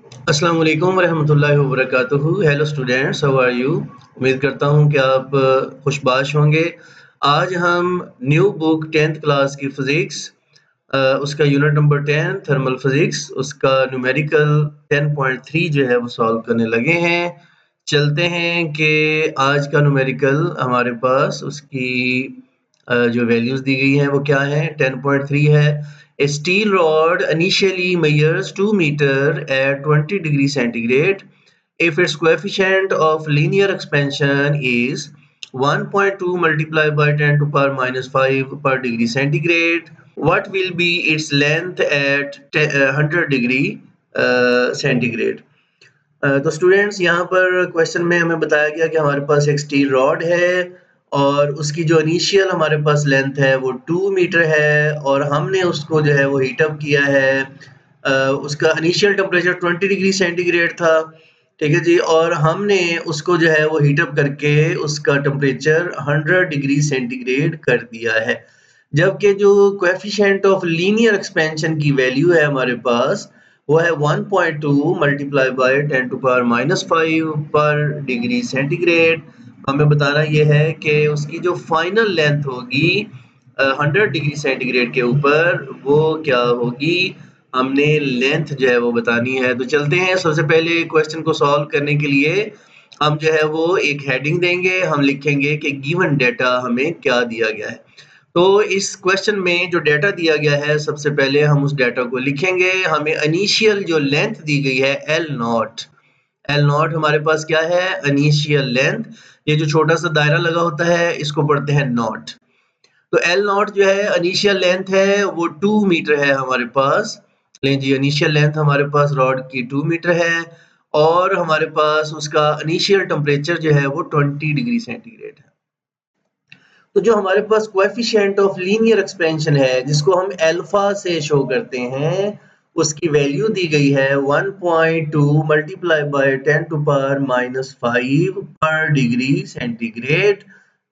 अस्सलाम वालेकुम रहमतुल्लाहि व बरकातुहू। Hello students, how are you? उम्मीद करता हूँ कि आप खुशबाश होंगे। आज हम न्यू बुक 10th क्लास की फ़िज़िक्स उसका यूनिट नंबर 10 थर्मल फ़िज़िक्स उसका न्यूमेरिकल 10.3 जो है वो सॉल्व करने लगे हैं। चलते हैं कि आज का न्यूमेरिकल हमारे पास उसकी जो वैल्यूज़ दी गई हैं वो क्या हैं? 10.3 है। A steel rod initially measures 2 meter at 20 degrees centigrade. If its coefficient of linear expansion is 1.2 multiplied by 10 to power minus 5 per degree centigrade, what will be its length at 100 degree centigrade? तो students यहाँ पर question में हमें बताया गया कि हमारे पास एक स्टील रॉड है और उसकी जो इनिशियल हमारे पास लेंथ है वो 2 मीटर है और हमने उसको जो है वो हीट अप किया है। उसका इनिशियल टेम्परेचर 20 डिग्री सेंटीग्रेड था, ठीक है जी, और हमने उसको जो है वो हीट अप करके उसका टेम्परेचर 100 डिग्री सेंटीग्रेड कर दिया है। जबकि जो कोएफिशिएंट ऑफ लीनियर एक्सपेंशन की वैल्यू है हमारे पास वो है 1.2 multiply by 10 to power minus 5 पर डिग्री सेंटीग्रेड। हमें बताना ये है कि उसकी जो फाइनल लेंथ होगी 100 डिग्री सेंटीग्रेड के ऊपर वो क्या होगी, हमने लेंथ जो है वो बतानी है। तो चलते हैं, सबसे पहले क्वेश्चन को सॉल्व करने के लिए हम जो है वो एक हेडिंग देंगे, हम लिखेंगे कि गिवन डेटा हमें क्या दिया गया है। तो इस क्वेश्चन में जो डेटा दिया गया है सबसे पहले हम उस डेटा को लिखेंगे। हमें इनिशियल जो लेंथ दी गई है एल नॉट हमारे पास क्या है, इनिशियल लेंथ। ये जो छोटा सा दायरा लगा होता है इसको पढ़ते हैं नॉट। तो एल नॉट जो है इनिशियल लेंथ है वो 2 मीटर है हमारे पास। लें जी, इनिशियल लेंथ हमारे पास रॉड की 2 मीटर है और हमारे पास उसका इनिशियल टेम्परेचर जो है वो 20 डिग्री सेंटीग्रेड है। तो जो हमारे पास कोएफिशिएंट ऑफ लीनियर एक्सपेंशन है जिसको हम अल्फा से शो करते हैं, उसकी वैल्यू दी गई है 1.2 multiply by 10 to power minus 5 पर डिग्री सेंटीग्रेड।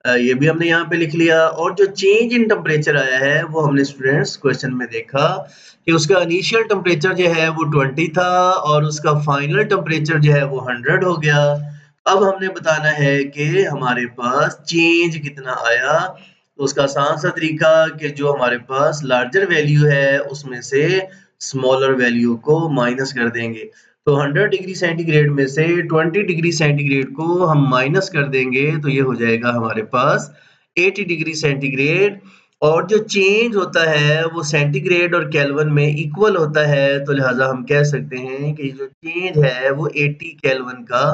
ये भी हमने यहाँ पे लिख लिया। और जो चेंज इन टेम्परेचर आया है वो हमने स्टूडेंट्स क्वेश्चन में देखा कि उसका इनिशियल टेम्परेचर जो है वो 20 था और उसका फाइनल टेम्परेचर जो है वो 100 हो गया। अब हमने बताना है कि हमारे पास चेंज कितना आया। तो उसका आसान सा तरीका कि जो हमारे पास लार्जर वैल्यू है उसमें से स्मॉलर वैल्यू को माइनस कर देंगे। तो 100 डिग्री सेंटीग्रेड में से 20 डिग्री सेंटीग्रेड को हम माइनस कर देंगे तो ये हो जाएगा हमारे पास 80 डिग्री सेंटीग्रेड। और जो चेंज होता है वो सेंटीग्रेड और केल्विन में इक्वल होता है, तो लिहाजा हम कह सकते हैं कि जो चेंज है वो 80 केल्विन का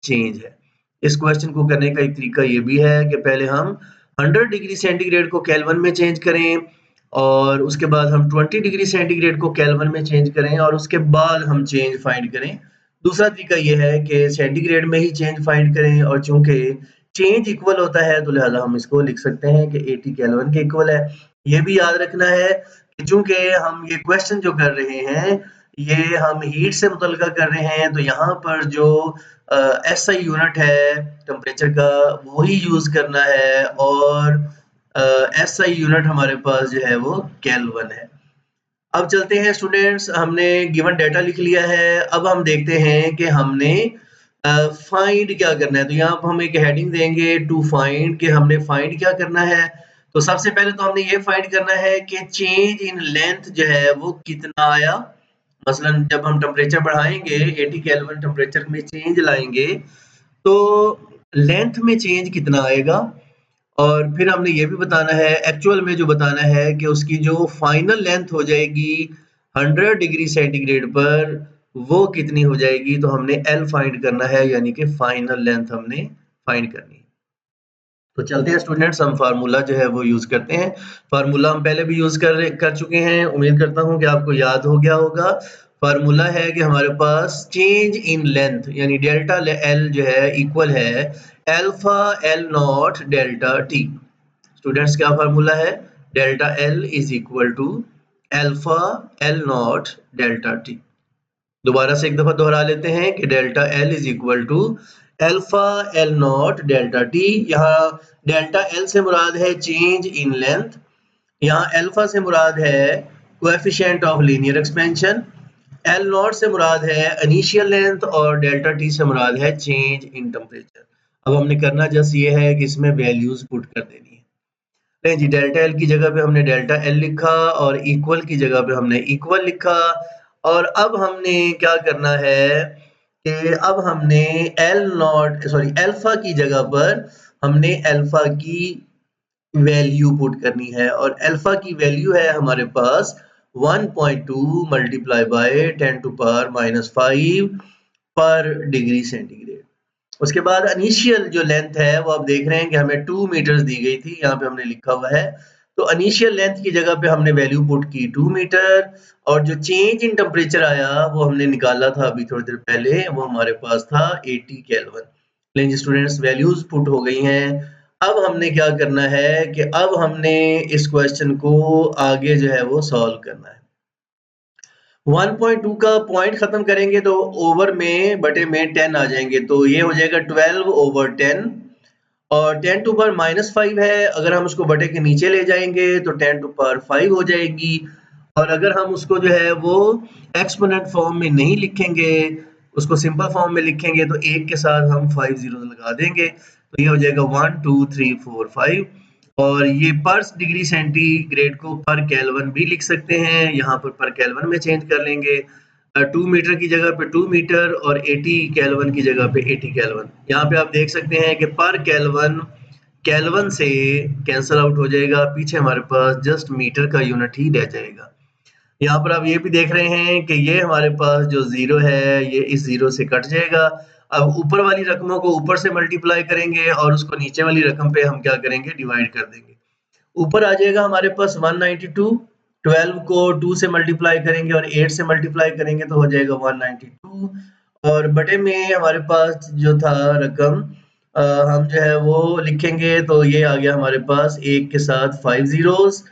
चेंज है। इस क्वेश्चन को करने का एक तरीका ये भी है कि पहले हम 100 डिग्री सेंटीग्रेड को केल्विन में चेंज करें और उसके बाद हम 20 डिग्री सेंटीग्रेड को केल्विन में चेंज करें और उसके बाद हम चेंज फाइंड करें। दूसरा तरीका ये है कि सेंटीग्रेड में ही चेंज फाइंड करें और चूंकि चेंज इक्वल होता है तो लिहाजा हम इसको लिख सकते हैं कि 80 केल्विन के इक्वल है। ये भी याद रखना है कि चूंकि हम ये क्वेश्चन जो कर रहे हैं ये हम हीट से मुतल्लिका कर रहे हैं, तो यहाँ पर जो एसआई यूनिट है टेम्परेचर का वही यूज करना है और एसआई यूनिट हमारे पास जो है वो केल्विन है। अब चलते हैं स्टूडेंट्स, हमने गिवन डेटा लिख लिया है। अब हम देखते हैं कि हमने फाइंड क्या करना है। तो यहाँ पर हम एक हेडिंग देंगे टू फाइंड, कि हमने फाइंड क्या करना है। तो सबसे पहले तो हमने ये फाइंड करना है कि चेंज इन लेंथ जो है वो कितना आया। मसलन जब हम टेम्परेचर बढ़ाएंगे 80 केल्विन टेम्परेचर में चेंज लाएंगे तो लेंथ में चेंज कितना आएगा। और फिर हमने ये भी बताना है, एक्चुअल में जो बताना है कि उसकी जो फाइनल लेंथ हो जाएगी 100 डिग्री सेंटीग्रेड पर वो कितनी हो जाएगी। तो हमने एल फाइंड करना है, यानी कि फाइनल लेंथ हमने फाइंड करनी है। तो चलते हैं स्टूडेंट्स, हम फार्मूला जो है वो यूज करते हैं। फार्मूला हम पहले भी यूज कर चुके हैं, उम्मीद करता हूं कि आपको याद हो गया होगा। फार्मूला है कि हमारे पास चेंज इन लेंथ यानी डेल्टा एल जो है इक्वल है alpha L naught delta T. Students क्या फार्मूला है, delta L is equal to alpha L naught delta T. दोबारा से एक दफा दोहरा लेते हैं कि delta L is equal to alpha L naught delta T. यहाँ डेल्टा एल से मुराद है चेंज इन लेंथ, यहाँ अल्फा से मुराद है coefficient of linear expansion, L not से मुराद है इनिशियल लेंथ और डेल्टा टी से मुराद है चेंज इन टेम्परेचर। अब हमने करना जस्ट ये है कि इसमें वैल्यूज पुट कर देनी है। नहीं जी, डेल्टा एल की जगह पे हमने डेल्टा एल लिखा और इक्वल की जगह पे हमने इक्वल लिखा। और अब हमने क्या करना है कि अब हमने एल नॉट सॉरी अल्फा की जगह पर हमने अल्फा की वैल्यू पुट करनी है और अल्फा की वैल्यू है हमारे पास 1.2 मल्टीप्लाई बाय 10 टू पावर -5 पर डिग्री सेंटीग्रेड। उसके बाद इनिशियल जो लेंथ है वो आप देख रहे हैं कि हमें 2 मीटर्स दी गई थी, यहाँ पे हमने लिखा हुआ है। तो इनिशियल लेंथ की जगह पे हमने वैल्यू पुट की 2 मीटर और जो चेंज इन टेम्परेचर आया वो हमने निकाला था अभी थोड़ी देर पहले, वो हमारे पास था 80 केल्विन। लेकिन स्टूडेंट्स वैल्यूज पुट हो गई हैं। अब हमने क्या करना है कि अब हमने इस क्वेश्चन को आगे जो है वो सॉल्व करना है। 1.2 का पॉइंट खत्म करेंगे तो ओवर में बटे में 10 आ जाएंगे, तो ये हो जाएगा 12/10 और 10 टू पावर -5 है। अगर हम उसको बटे के नीचे ले जाएंगे तो 10 टू पावर 5 हो जाएगी और अगर हम उसको जो है वो एक्सपोनेंट फॉर्म में नहीं लिखेंगे, उसको सिंपल फॉर्म में लिखेंगे तो एक के साथ हम 5 जीरो लगा देंगे, तो ये हो जाएगा 1 2 3 4 5। और ये पर डिग्री सेंटीग्रेड को पर केल्विन भी लिख सकते हैं, यहाँ पर केल्विन में चेंज कर लेंगे। 2 मीटर की जगह पे 2 मीटर और 80 केल्विन की जगह पे 80 केल्विन। यहाँ पे आप देख सकते हैं कि पर केल्विन केल्विन से कैंसल आउट हो जाएगा, पीछे हमारे पास जस्ट मीटर का यूनिट ही रह जाएगा। यहाँ पर आप ये भी देख रहे हैं कि ये हमारे पास जो जीरो है ये इस जीरो से कट जाएगा। अब ऊपर वाली रकमों को ऊपर से मल्टीप्लाई करेंगे और उसको नीचे वाली रकम पे हम क्या करेंगे, डिवाइड कर देंगे। ऊपर आ जाएगा हमारे पास 192, 12 को 2 से मल्टीप्लाई करेंगे और 8 से मल्टीप्लाई करेंगे तो हो जाएगा 192 और बटे में हमारे पास जो था रकम हम जो है वो लिखेंगे तो ये आ गया हमारे पास एक के साथ 5 जीरोस,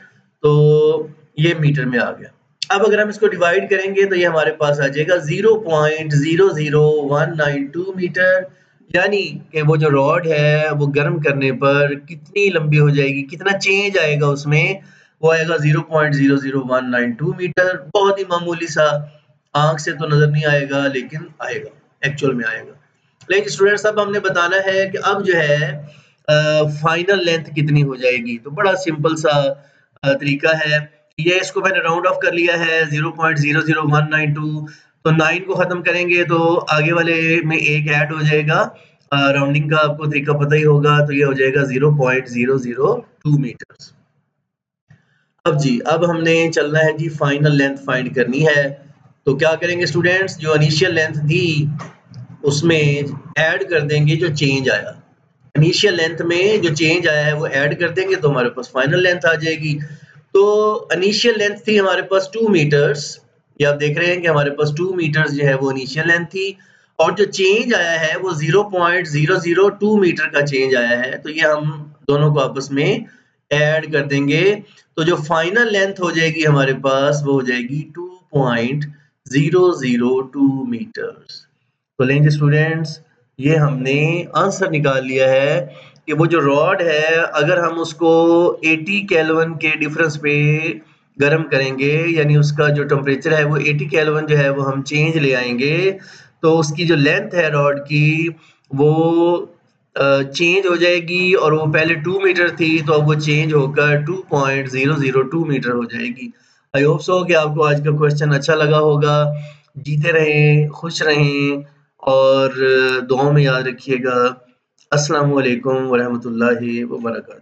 तो ये मीटर में आ गया। अब अगर हम इसको डिवाइड करेंगे तो ये हमारे पास आ जाएगा 0.00192 मीटर, यानी कि वो जो रॉड है वो गर्म करने पर कितनी लंबी हो जाएगी, कितना चेंज आएगा उसमें, वो आएगा 0.00192 मीटर। बहुत ही मामूली सा, आंख से तो नजर नहीं आएगा लेकिन आएगा, एक्चुअल में आएगा। लेकिन स्टूडेंट्स अब हमने बताना है कि अब जो है फाइनल लेंथ कितनी हो जाएगी। तो बड़ा सिंपल सा तरीका है, ये इसको मैंने राउंड ऑफ कर लिया है 0.00192, तो 9 को खत्म करेंगे तो आगे वाले में एक ऐड हो जाएगा। राउंडिंग का आपको तरीका पता ही होगा, तो ये हो जाएगा 0.002 मीटर्स। अब जी, अब हमने चलना है जी फाइनल लेंथ फाइंड करनी है। तो क्या करेंगे स्टूडेंट्स, जो इनिशियल लेंथ थी उसमें ऐड कर देंगे जो चेंज आया। इनिशियल लेंथ में जो चेंज आया है वो ऐड कर देंगे तो हमारे पास फाइनल लेंथ आ जाएगी। तो इनिशियल लेंथ थी हमारे पास 2 मीटर्स, ये आप देख रहे हैं कि हमारे पास 2 मीटर्स जो है वो इनिशियल लेंथ थी और जो चेंज आया है वो 0.002 मीटर का चेंज आया है, तो ये हम दोनों को आपस में ऐड कर देंगे तो जो फाइनल लेंथ हो जाएगी हमारे पास वो हो जाएगी 2.002 मीटर्स। तो लेंगे स्टूडेंट्स, ये हमने आंसर निकाल लिया है कि वो जो रॉड है अगर हम उसको 80 केल्विन के डिफरेंस पे गर्म करेंगे, यानी उसका जो टेम्परेचर है वो 80 केल्विन जो है वो हम चेंज ले आएंगे, तो उसकी जो लेंथ है रॉड की वो चेंज हो जाएगी और वो पहले 2 मीटर थी तो अब वो चेंज होकर 2.002 मीटर हो जाएगी। आई होप सो कि आपको आज का क्वेश्चन अच्छा लगा होगा। जीते रहें, खुश रहें और दुआओं में याद रखिएगा। अस्सलामु अलैकुम व रहमतुल्लाहि व बरकातहू।